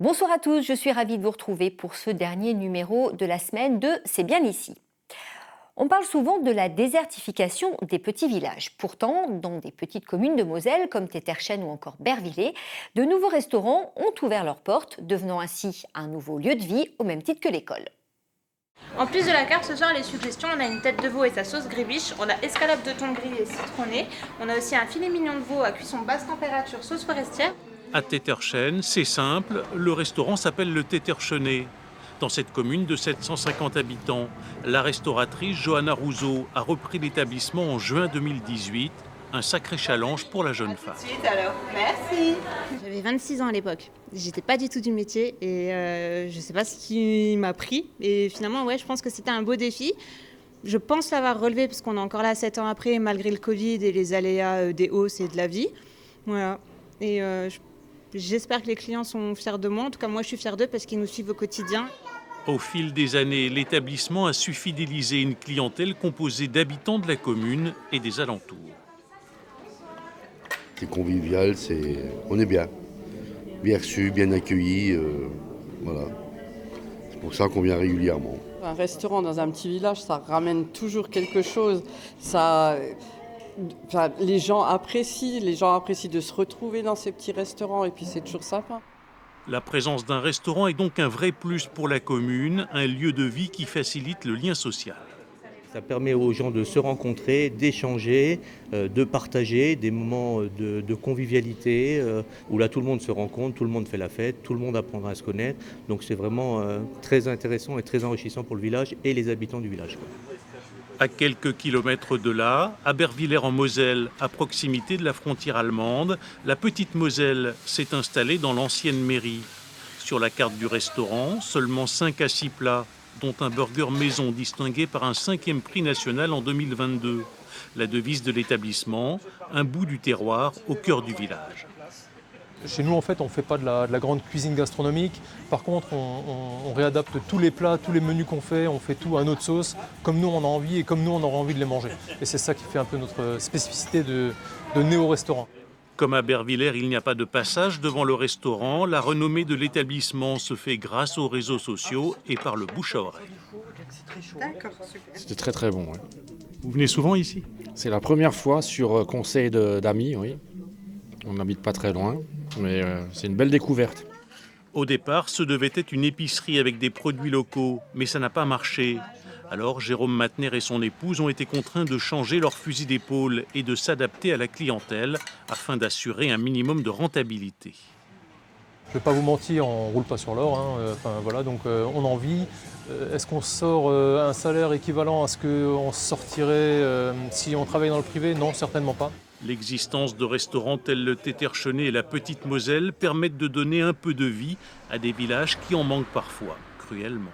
Bonsoir à tous, je suis ravie de vous retrouver pour ce dernier numéro de la semaine de C'est bien ici. On parle souvent de la désertification des petits villages. Pourtant, dans des petites communes de Moselle comme Téterchen ou encore Bervillers, de nouveaux restaurants ont ouvert leurs portes, devenant ainsi un nouveau lieu de vie au même titre que l'école. En plus de la carte, ce soir, les suggestions, on a une tête de veau et sa sauce grébiche, on a escalope de thon gris et citronné, on a aussi un filet mignon de veau à cuisson basse température sauce forestière. À Téterchen, c'est simple, le restaurant s'appelle le Téterchenet. Dans cette commune de 750 habitants, la restauratrice Johanna Rousseau a repris l'établissement en juin 2018. Un sacré challenge pour la jeune femme. Alors, merci. J'avais 26 ans à l'époque. J'étais pas du tout du métier et je sais pas ce qui m'a pris. Et finalement, je pense que c'était un beau défi. Je pense l'avoir relevé parce qu'on est encore là 7 ans après, malgré le Covid et les aléas des hausses et de la vie. Voilà. Et j'espère que les clients sont fiers de moi. En tout cas, moi, je suis fière d'eux parce qu'ils nous suivent au quotidien. Au fil des années, l'établissement a su fidéliser une clientèle composée d'habitants de la commune et des alentours. C'est convivial, on est bien reçu, bien accueilli. Voilà. C'est pour ça qu'on vient régulièrement. Un restaurant dans un petit village, ça ramène toujours quelque chose. Les gens apprécient de se retrouver dans ces petits restaurants et puis c'est toujours sympa. La présence d'un restaurant est donc un vrai plus pour la commune, un lieu de vie qui facilite le lien social. Ça permet aux gens de se rencontrer, d'échanger, de partager des moments de convivialité où là tout le monde se rencontre, tout le monde fait la fête, tout le monde apprend à se connaître. Donc c'est vraiment très intéressant et très enrichissant pour le village et les habitants du village. À quelques kilomètres de là, à Bervillers en Moselle, à proximité de la frontière allemande, la petite Moselle s'est installée dans l'ancienne mairie. Sur la carte du restaurant, seulement 5 à 6 plats, dont un burger maison distingué par un 5e prix national en 2022. La devise de l'établissement, un bout du terroir au cœur du village. Chez nous, en fait, on ne fait pas de la grande cuisine gastronomique. Par contre, on réadapte tous les plats, tous les menus qu'on fait, on fait tout à notre sauce, comme nous on a envie et comme nous on aura envie de les manger. Et c'est ça qui fait un peu notre spécificité de néo-restaurant. Comme à Bervillers, il n'y a pas de passage devant le restaurant. La renommée de l'établissement se fait grâce aux réseaux sociaux et par le bouche à oreille. D'accord, super. C'était très très bon. Ouais. Vous venez souvent ici ? C'est la première fois sur conseil d'amis, oui. On n'habite pas très loin, mais c'est une belle découverte. Au départ, ce devait être une épicerie avec des produits locaux, mais ça n'a pas marché. Alors, Jérôme Matner et son épouse ont été contraints de changer leur fusil d'épaule et de s'adapter à la clientèle afin d'assurer un minimum de rentabilité. Je ne vais pas vous mentir, on ne roule pas sur l'or. Donc on en vit. Est-ce qu'on sort un salaire équivalent à ce qu'on sortirait si on travaille dans le privé ? Non, certainement pas. L'existence de restaurants tels le Téterchenet et la Petite Moselle permettent de donner un peu de vie à des villages qui en manquent parfois, cruellement.